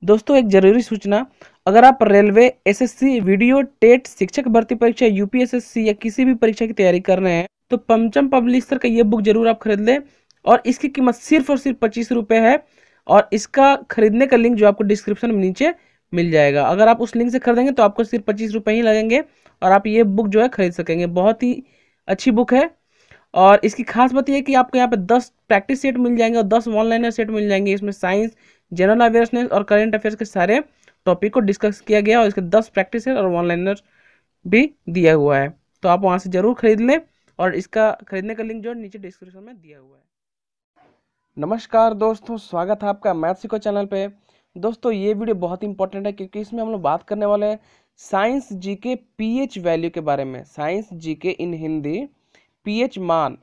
दोस्तों एक जरूरी सूचना, अगर आप रेलवे, एसएससी, वीडियो, टेट, शिक्षक भर्ती परीक्षा, यूपीएसएससी या किसी भी परीक्षा की तैयारी कर रहे हैं तो पंचम पब्लिशर का ये बुक जरूर आप खरीद लें। और इसकी कीमत सिर्फ और सिर्फ 25 रुपये है। और इसका खरीदने का लिंक जो आपको डिस्क्रिप्शन में नीचे मिल जाएगा। अगर आप उस लिंक से खरीदेंगे तो आपको सिर्फ 25 रुपये ही लगेंगे और आप ये बुक जो है खरीद सकेंगे। बहुत ही अच्छी बुक है। और इसकी खास बात यह है कि आपको यहाँ पे 10 प्रैक्टिस सेट मिल जाएंगे और 10 ऑनलाइनर सेट मिल जाएंगे। इसमें साइंस, जनरल अवेयरनेस और करंट अफेयर्स के सारे टॉपिक को डिस्कस किया गया और इसके 10 प्रैक्टिस सेट और ऑनलाइनर भी दिया हुआ है। तो आप वहाँ से जरूर खरीद लें और इसका खरीदने का लिंक जो है नीचे डिस्क्रिप्शन में दिया हुआ है। नमस्कार दोस्तों, स्वागत है आपका मैथ सीखो चैनल पे। दोस्तों ये वीडियो बहुत इंपॉर्टेंट है क्योंकि इसमें हम लोग बात करने वाले हैं साइंस जीके पीएच वैल्यू के बारे में। साइंस जीके इन हिंदी पीएच मान।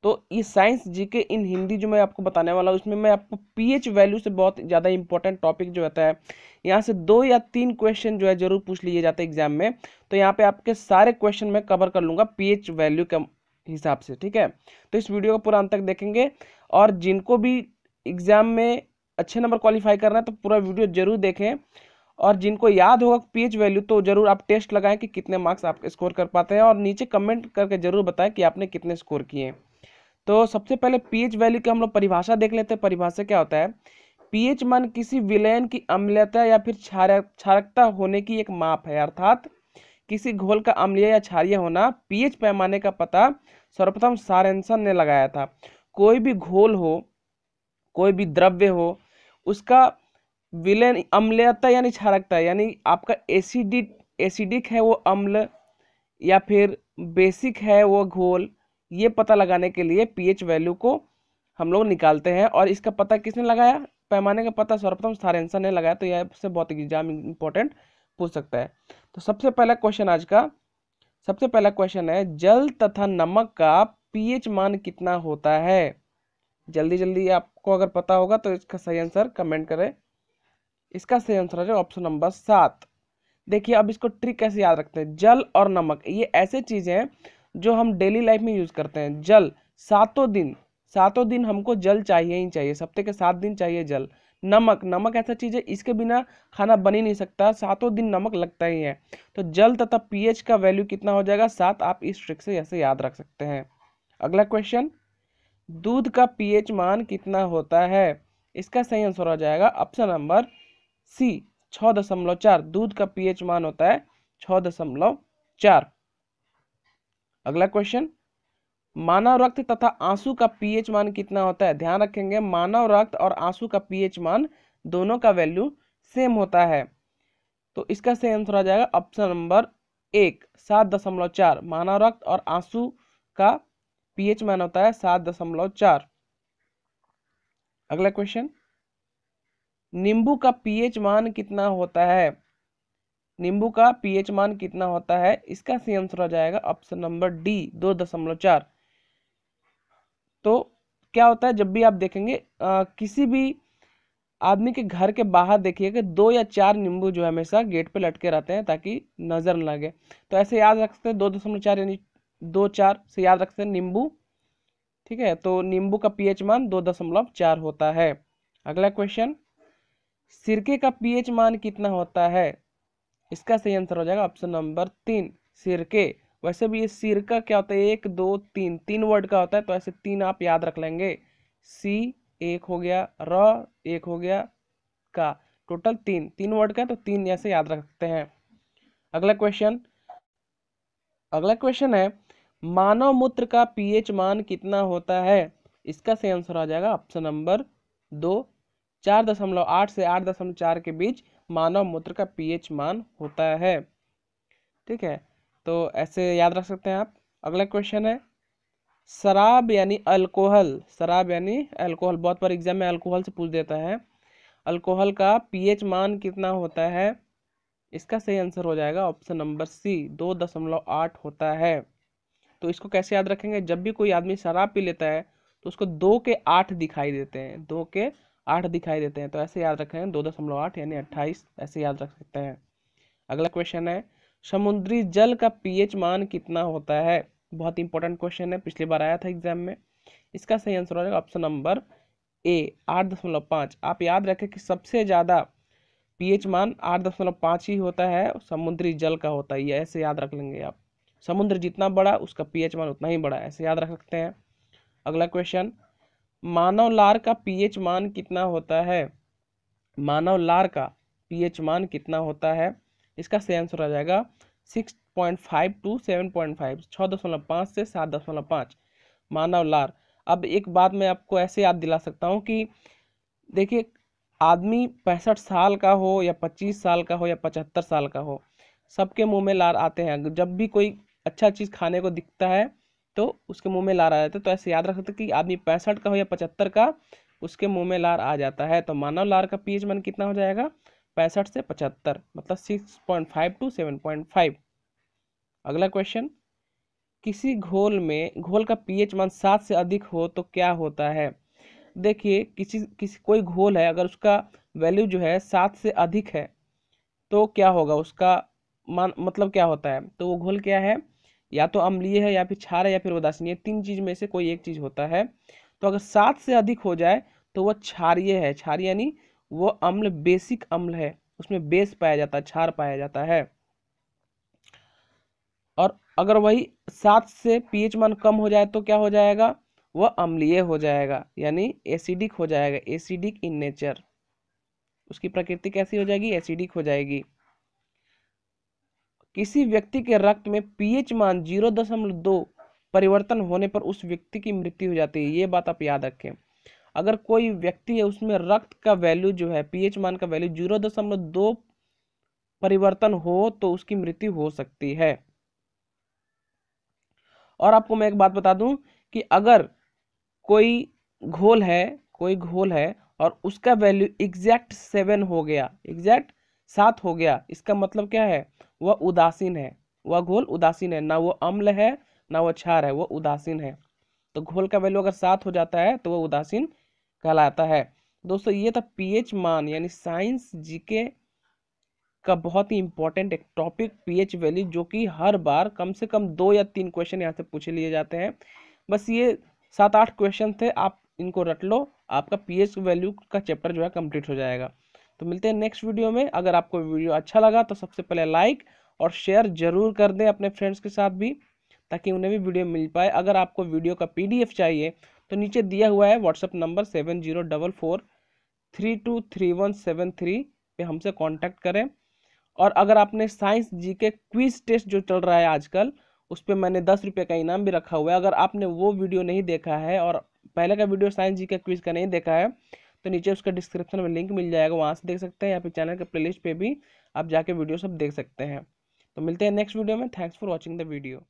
तो ये साइंस जीके इन हिंदी जो मैं आपको बताने वाला हूँ उसमें मैं आपको पीएच वैल्यू से बहुत ज़्यादा इंपॉर्टेंट टॉपिक जो होता है यहाँ से 2 या 3 क्वेश्चन जो है जरूर पूछ लिए जाते हैं एग्जाम में। तो यहाँ पे आपके सारे क्वेश्चन मैं कवर कर लूँगा पीएच वैल्यू के हिसाब से, ठीक है। तो इस वीडियो को पूरा अंत तक देखेंगे और जिनको भी एग्जाम में अच्छे नंबर क्वालिफाई करना है तो पूरा वीडियो जरूर देखें। और जिनको याद होगा पीएच वैल्यू तो जरूर आप टेस्ट लगाएं कि कितने मार्क्स आप स्कोर कर पाते हैं और नीचे कमेंट करके जरूर बताएं कि आपने कितने स्कोर किए। तो सबसे पहले पीएच वैल्यू की हम लोग परिभाषा देख लेते हैं। परिभाषा क्या होता है? पीएच मान किसी विलयन की अम्लता या फिर क्षारकता होने की एक माप है। अर्थात किसी घोल का अम्लीय या क्षारीय होना। पीएच पैमाने का पता सर्वप्रथम सॉरेनसन ने लगाया था। कोई भी घोल हो, कोई भी द्रव्य हो, उसका विलयन अम्लीयता यानी क्षारकता यानी आपका एसिडिक है वो अम्ल या फिर बेसिक है वो घोल, ये पता लगाने के लिए पीएच वैल्यू को हम लोग निकालते हैं। और इसका पता किसने लगाया? पैमाने का पता सर्वप्रथम सॉरेनसन ने लगाया। तो यह से बहुत एग्जाम इंपॉर्टेंट पूछ सकता है। तो सबसे पहला क्वेश्चन है जल तथा नमक का पीएच मान कितना होता है? जल्दी जल्दी आपको अगर पता होगा तो इसका सही आंसर कमेंट करें। इसका सही आंसर है ऑप्शन नंबर 7। देखिए अब इसको ट्रिक कैसे याद रखते हैं। जल और नमक ये ऐसे चीजें हैं जो हम डेली लाइफ में यूज करते हैं। जल सातों दिन हमको जल चाहिए ही चाहिए, सप्ताह के 7 दिन चाहिए जल। नमक ऐसा चीज है इसके बिना खाना बन ही नहीं सकता, सातों दिन नमक लगता ही है। तो जल तथा पीएच का वैल्यू कितना हो जाएगा? 7। आप इस ट्रिक से ऐसे याद रख सकते हैं। अगला क्वेश्चन, दूध का पीएच मान कितना होता है? इसका सही आंसर हो जाएगा ऑप्शन नंबर सी 6.4। दूध का पीएच मान होता है 6.4। अगला क्वेश्चन, मानव रक्त तथा आंसू का पीएच मान कितना होता है? ध्यान रखेंगे मानव रक्त और आंसू का पीएच मान दोनों का वैल्यू सेम होता है। तो इसका सही आंसर आ जाएगा ऑप्शन नंबर 1 7.4। मानव रक्त और आंसू का पीएच मान होता है 7.4। अगला क्वेश्चन, नींबू का पीएच मान कितना होता है? नींबू का पीएच मान कितना होता है? इसका सही आंसर हो जाएगा ऑप्शन नंबर डी 2.4। तो क्या होता है जब भी आप देखेंगे किसी भी आदमी के घर के बाहर देखिए कि 2 या 4 नींबू जो है हमेशा गेट पे लटके रहते हैं ताकि नजर न लगे। तो ऐसे याद रख सकते हैं 2.4 यानी 2-4 से याद रख सकते हैं नींबू, ठीक है। तो नींबू का पीएच मान 2.4 होता है। अगला क्वेश्चन, सिरके का पीएच मान कितना होता है? इसका सही आंसर हो जाएगा ऑप्शन नंबर 3 सिरके। वैसे भी ये सिरका क्या होता है? 1 2 3 3 वर्ड का होता है तो ऐसे 3 आप याद रख लेंगे। सी 1 हो गया, र 1 हो गया, का टोटल 3 वर्ड का, तो 3 ऐसे याद रख सकते हैं। अगला क्वेश्चन है मानव मूत्र का पीएच मान कितना होता है? इसका सही आंसर आ जाएगा ऑप्शन नंबर 2 4.8 से 8.4 के बीच मानव मूत्र का पीएच मान होता है, ठीक है। तो ऐसे याद रख सकते हैं आप। अगला क्वेश्चन है शराब यानी अल्कोहल बहुत बार एग्जाम में अल्कोहल से पूछ देता है। अल्कोहल का पीएच मान कितना होता है? इसका सही आंसर हो जाएगा ऑप्शन नंबर सी 2.8 होता है। तो इसको कैसे याद रखेंगे? जब भी कोई आदमी शराब पी लेता है तो उसको 2 के 8 दिखाई देते हैं, 2 के 8 दिखाई देते हैं। तो ऐसे याद रखें 2.8 यानी 28, ऐसे याद रख सकते हैं। अगला क्वेश्चन है समुद्री जल का पीएच मान कितना होता है? बहुत इंपॉर्टेंट क्वेश्चन है, पिछली बार आया था एग्जाम में। इसका सही आंसर हो जाएगा ऑप्शन नंबर ए 8.5। आप याद रखें कि सबसे ज़्यादा पीएच मान 8.5 ही होता है, समुद्री जल का होता है, ये ऐसे याद रख लेंगे आप। समुद्र जितना बड़ा उसका पीएच मान उतना ही बड़ा, ऐसे याद रख सकते हैं। अगला क्वेश्चन, मानव लार का पीएच मान कितना होता है? मानव लार का पीएच मान कितना होता है? इसका सही आंसर आ जाएगा 6.5 टू 7.5, 6.5 से 7.5 मानव लार। अब एक बात मैं आपको ऐसे याद दिला सकता हूँ कि देखिए, आदमी 65 साल का हो या 25 साल का हो या 75 साल का हो, सबके मुंह में लार आते हैं। जब भी कोई अच्छा चीज़ खाने को दिखता है तो उसके मुंह में लार आ जाता है। तो ऐसे याद रख सकते कि आदमी 65 का हो या 75 का, उसके मुंह में लार आ जाता है। तो मानव लार का पीएच मान कितना हो जाएगा? 65 से 75, मतलब 6.5 टू 7.5। अगला क्वेश्चन, किसी घोल का पीएच मान 7 से अधिक हो तो क्या होता है? देखिए, किसी किसी कोई घोल है, अगर उसका वैल्यू जो है 7 से अधिक है तो क्या होगा? उसका मान मतलब क्या होता है? तो वो घोल क्या है? या तो अम्लीय है, या फिर क्षार है, या फिर उदासीन, तीन चीज में से कोई एक चीज होता है। तो अगर 7 से अधिक हो जाए तो वह क्षारीय है। क्षारीय यानी वो अम्ल बेसिक अम्ल है, उसमें बेस पाया जाता है, क्षार पाया जाता है। और अगर वही 7 से पीएच मान कम हो जाए तो क्या हो जाएगा? वह अम्लीय हो जाएगा, यानी एसिडिक हो जाएगा, एसिडिक इन नेचर। उसकी प्रकृति कैसी हो जाएगी? एसिडिक हो जाएगी। किसी व्यक्ति के रक्त में पीएच मान 0.2 परिवर्तन होने पर उस व्यक्ति की मृत्यु हो जाती है। ये बात आप याद रखें। अगर कोई व्यक्ति है, उसमें रक्त का वैल्यू जो है, पीएच मान का वैल्यू 0.2 परिवर्तन हो तो उसकी मृत्यु हो सकती है। और आपको मैं एक बात बता दूं कि अगर कोई कोई घोल है और उसका वैल्यू एग्जैक्ट 7 हो गया, एग्जैक्ट 7 हो गया, इसका मतलब क्या है? वह उदासीन है, वह घोल उदासीन है, ना वो अम्ल है ना वो क्षार है, वह उदासीन है। तो घोल का वैल्यू अगर 7 हो जाता है तो वह उदासीन कहलाता है। दोस्तों, ये था पीएच मान, यानी साइंस जीके का बहुत ही इंपॉर्टेंट एक टॉपिक, पीएच वैल्यू, जो कि हर बार कम से कम 2 या 3 क्वेश्चन यहाँ से पूछे लिए जाते हैं। बस ये 7-8 क्वेश्चन थे, आप इनको रट लो, आपका पीएच वैल्यू का चैप्टर जो है कंप्लीट हो जाएगा। तो मिलते हैं नेक्स्ट वीडियो में। अगर आपको वीडियो अच्छा लगा तो सबसे पहले लाइक और शेयर जरूर कर दें अपने फ्रेंड्स के साथ भी, ताकि उन्हें भी वीडियो मिल पाए। अगर आपको वीडियो का PDF चाहिए तो नीचे दिया हुआ है व्हाट्सअप नंबर 7044323173 पे हमसे कांटेक्ट करें। और अगर आपने साइंस जीके क्विज टेस्ट जो चल रहा है आजकल, उस पर मैंने 10 रुपये का इनाम भी रखा हुआ है। अगर आपने वो वीडियो नहीं देखा है और पहले का वीडियो साइंस जीके क्विज का नहीं देखा है तो नीचे उसका डिस्क्रिप्शन में लिंक मिल जाएगा, वहाँ से देख सकते हैं, या फिर चैनल के प्लेलिस्ट पे भी आप जाके वीडियो सब देख सकते हैं। तो मिलते हैं नेक्स्ट वीडियो में। Thanks for watching the video.